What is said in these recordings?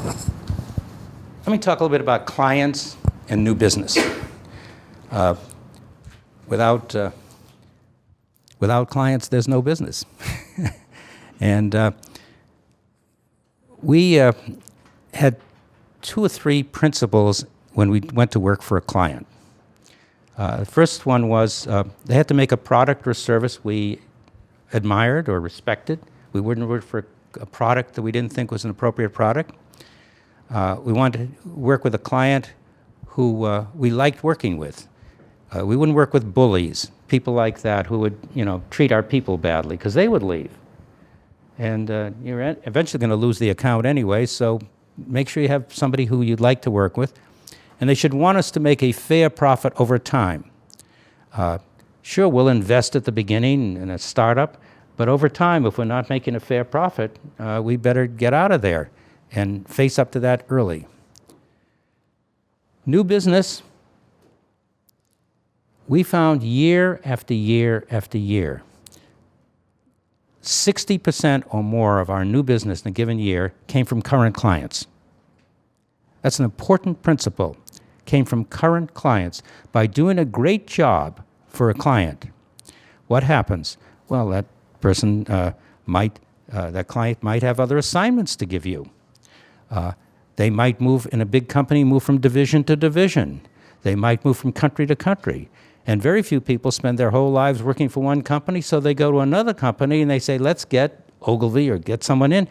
Let me talk a little bit about clients and new business. Without clients, there's no business. And we had 2 or 3 principles when we went to work for a client. The first one was they had to make a product or service we admired or respected. We wouldn't work for a product that we didn't think was an appropriate product. We wanted to work with a client who we liked working with. We wouldn't work with bullies, people like that who would, treat our people badly, because they would leave. And you're eventually going to lose the account anyway, so make sure you have somebody who you'd like to work with. And they should want us to make a fair profit over time. Sure, we'll invest at the beginning in a startup, but over time, if we're not making a fair profit, we better get out of there and face up to that early. New business, we found year after year after year, 60% or more of our new business in a given year came from current clients. That's an important principle. Came from current clients. By doing a great job for a client, what happens? Well, that person that client might have other assignments to give you. They might move in a big company, move from division to division. They might move from country to country. And very few people spend their whole lives working for one company, so they go to another company and they say, let's get Ogilvy or get someone in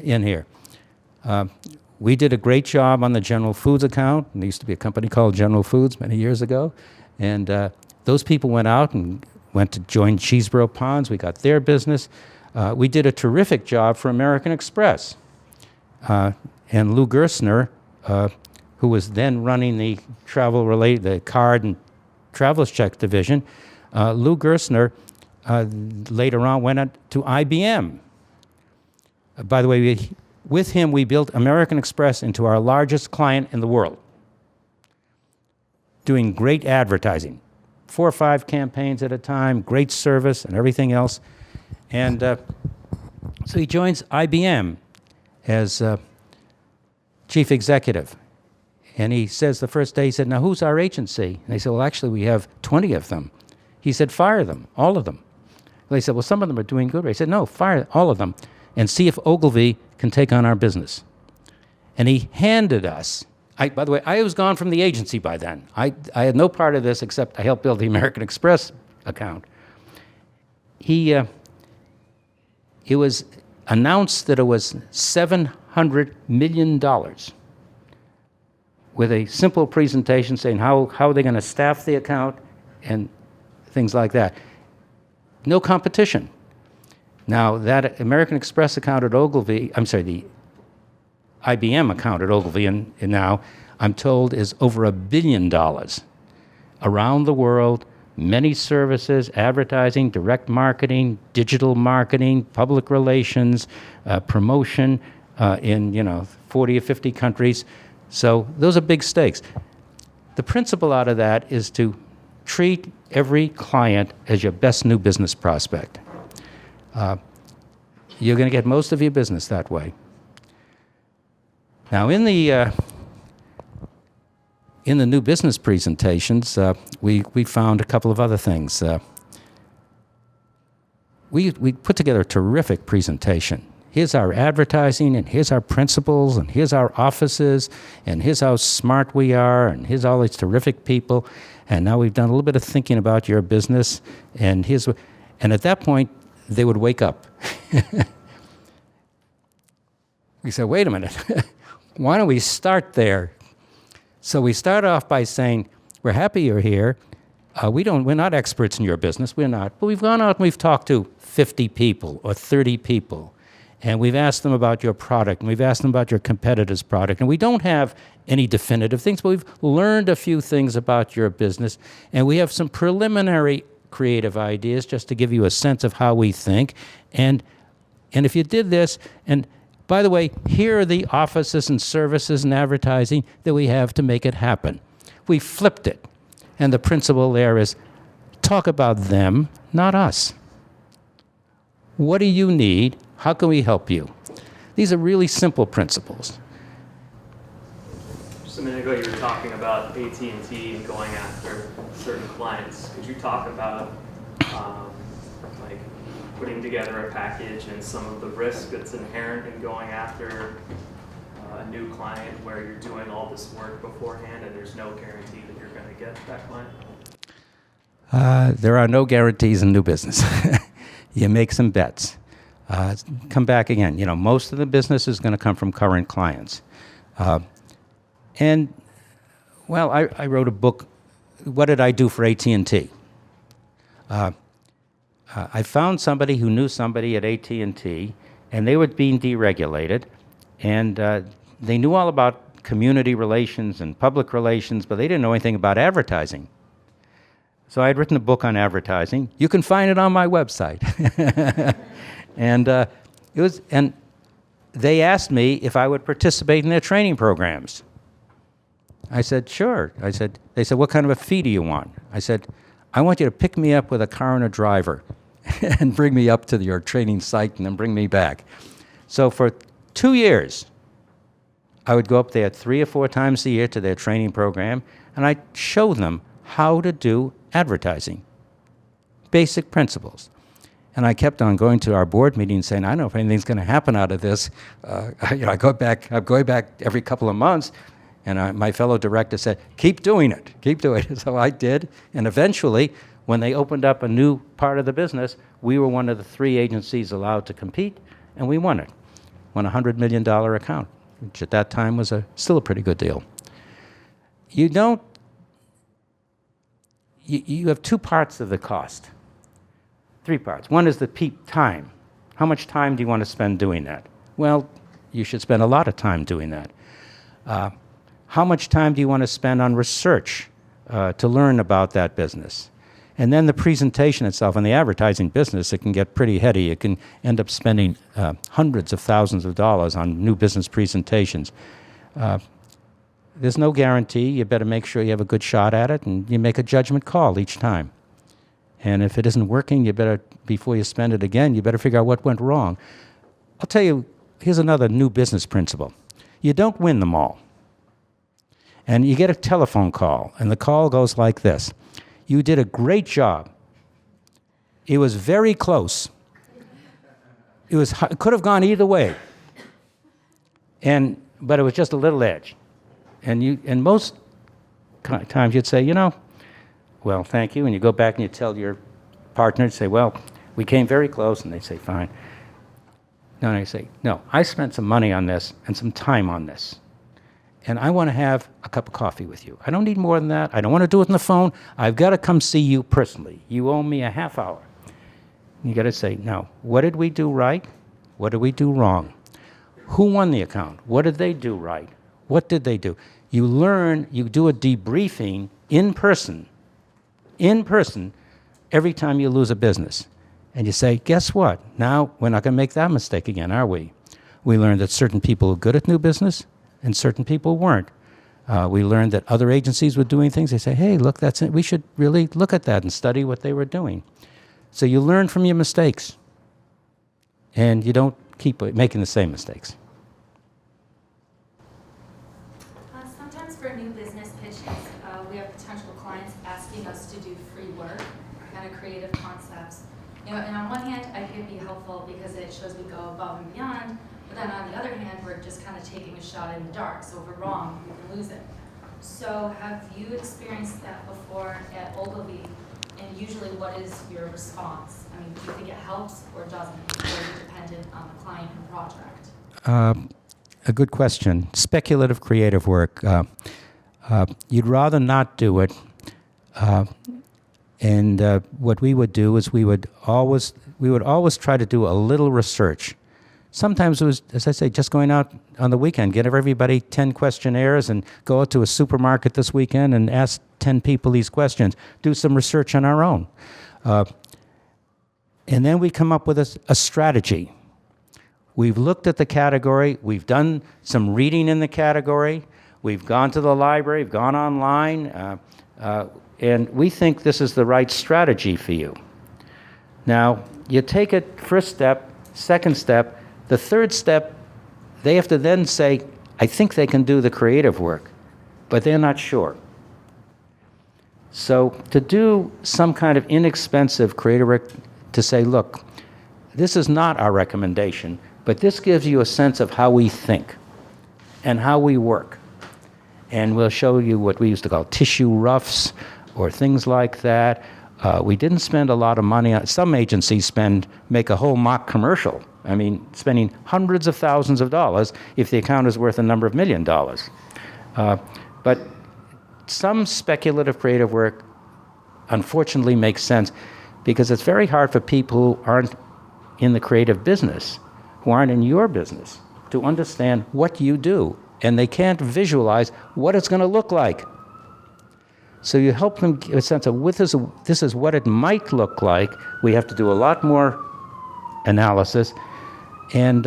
here. We did a great job on the General Foods account. There used to be a company called General Foods many years ago. And those people went out and went to join Cheeseboro Ponds. We got their business. We did a terrific job for American Express. And Lou Gerstner, who was then running the the card and traveler's check division, Lou Gerstner later on went to IBM. By the way, with him, we built American Express into our largest client in the world, doing great advertising, 4 or 5 campaigns at a time, great service and everything else. And so he joins IBM as chief executive. And he says the first day, he said, now who's our agency? And they said, well, actually, we have 20 of them. He said, fire them, all of them. They said, well, some of them are doing good. He said, no, fire all of them and see if Ogilvy can take on our business. And he handed us, by the way, I was gone from the agency by then. I had no part of this except I helped build the American Express account. It was announced that it was $700 million with a simple presentation saying how are they going to staff the account and things like that. No competition. Now, that American Express account at Ogilvy, the IBM account at Ogilvy, and now, I'm told, is over $1 billion. Around the world, many services, advertising, direct marketing, digital marketing, public relations, promotion in 40 or 50 countries. So those are big stakes. The principle out of that is to treat every client as your best new business prospect. You're going to get most of your business that way. Now, in the new business presentations, we found a couple of other things. We put together a terrific presentation. Here's our advertising, and here's our principles, and here's our offices, and here's how smart we are, and here's all these terrific people. And now we've done a little bit of thinking about your business, and at that point, they would wake up. We said, wait a minute, why don't we start there? So we start off by saying, we're happy you're here. We're not experts in your business, we're not. But we've gone out and we've talked to 50 people or 30 people. And we've asked them about your product, and we've asked them about your competitor's product. And we don't have any definitive things, but we've learned a few things about your business. And we have some preliminary creative ideas just to give you a sense of how we think. And if you did this, and by the way, here are the offices and services and advertising that we have to make it happen. We flipped it. And the principle there is talk about them, not us. What do you need? How can we help you? These are really simple principles. Just a minute ago, you were talking about AT&T and going after certain clients. Could you talk about like putting together a package and some of the risk that's inherent in going after a new client where you're doing all this work beforehand and there's no guarantee that you're going to get that client? There are no guarantees in new business. You make some bets. Come back again. You know, most of the business is going to come from current clients. And, well, I wrote a book, What Did I Do for AT&T? I found somebody who knew somebody at AT&T, and they were being deregulated, and they knew all about community relations and public relations, but they didn't know anything about advertising. So I had written a book on advertising. You can find it on my website. And they asked me if I would participate in their training programs. I said, sure. They said, what kind of a fee do you want? I said, I want you to pick me up with a car and a driver and bring me up to your training site and then bring me back. So for 2 years, I would go up there 3 or 4 times a year to their training program, and I'd show them how to do advertising, basic principles. And I kept on going to our board meetings saying, I don't know if anything's going to happen out of this. I'm going back every couple of months. And my fellow director said, keep doing it, keep doing it. So I did. And eventually, when they opened up a new part of the business, we were one of the 3 agencies allowed to compete, and we won it. Won a $100 million account, which at that time was still a pretty good deal. You have 2 parts of the cost. 3 parts. One is the peak time. How much time do you want to spend doing that? Well, you should spend a lot of time doing that. How much time do you want to spend on research to learn about that business? And then the presentation itself. In the advertising business, it can get pretty heady. You can end up spending hundreds of thousands of dollars on new business presentations. There's no guarantee. You better make sure you have a good shot at it, and you make a judgment call each time. And if it isn't working, you better, before you spend it again, you better figure out what went wrong. I'll tell you, here's another new business principle. You don't win them all. And you get a telephone call, and the call goes like this. You did a great job. It was very close. It could have gone either way. But it was just a little edge. And most times you'd say, well, thank you. And you go back and you tell your partner, say, well, we came very close. And they say, fine. No, and I say, no, I spent some money on this and some time on this. And I want to have a cup of coffee with you. I don't need more than that. I don't want to do it on the phone. I've got to come see you personally. You owe me a half hour. You got to say, no, what did we do right? What did we do wrong? Who won the account? What did they do right? What did they do? You learn, you do a debriefing in person, every time you lose a business. And you say, guess what? Now we're not going to make that mistake again, are we? We learned that certain people are good at new business and certain people weren't. We learned that other agencies were doing things. They say, hey, look, that's it. We should really look at that and study what they were doing. So you learn from your mistakes, and you don't keep making the same mistakes. Sometimes for new business pitches, we have potential clients asking us to do free work, kind of creative concepts. And on one hand, I think it'd be helpful because it shows we go above and beyond. But then on the other hand, we're just kind of taking a shot in the dark. So if we're wrong, we can lose it. So have you experienced that before at Ogilvy? And usually what is your response? I mean, do you think it helps or doesn't? Or is it dependent on the client and project? A good question. Speculative creative work. You'd rather not do it. And what we would do is we would always try to do a little research. Sometimes it was, as I say, just going out on the weekend, get everybody 10 questionnaires and go out to a supermarket this weekend and ask 10 people these questions. Do some research on our own. And then we come up with a strategy. We've looked at the category. We've done some reading in the category. We've gone to the library. We've gone online. And we think this is the right strategy for you. Now, you take it first step, second step. The third step, they have to then say, I think they can do the creative work. but they're not sure. So to do some kind of inexpensive creative to say, look, this is not our recommendation, but this gives you a sense of how we think and how we work. And we'll show you what we used to call tissue roughs or things like that. We didn't spend a lot of money on, some agencies make a whole mock commercial. I mean, spending hundreds of thousands of dollars if the account is worth a number of $1 million. But some speculative creative work unfortunately makes sense because it's very hard for people who aren't in the creative business, who aren't in your business, to understand what you do. And they can't visualize what it's going to look like. So you help them get a sense of this is what it might look like. We have to do a lot more analysis. And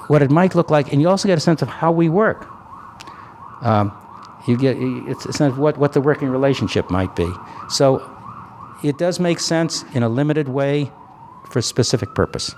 what it might look like, and you also get a sense of how we work. It's a sense of what the working relationship might be. So it does make sense in a limited way for a specific purpose.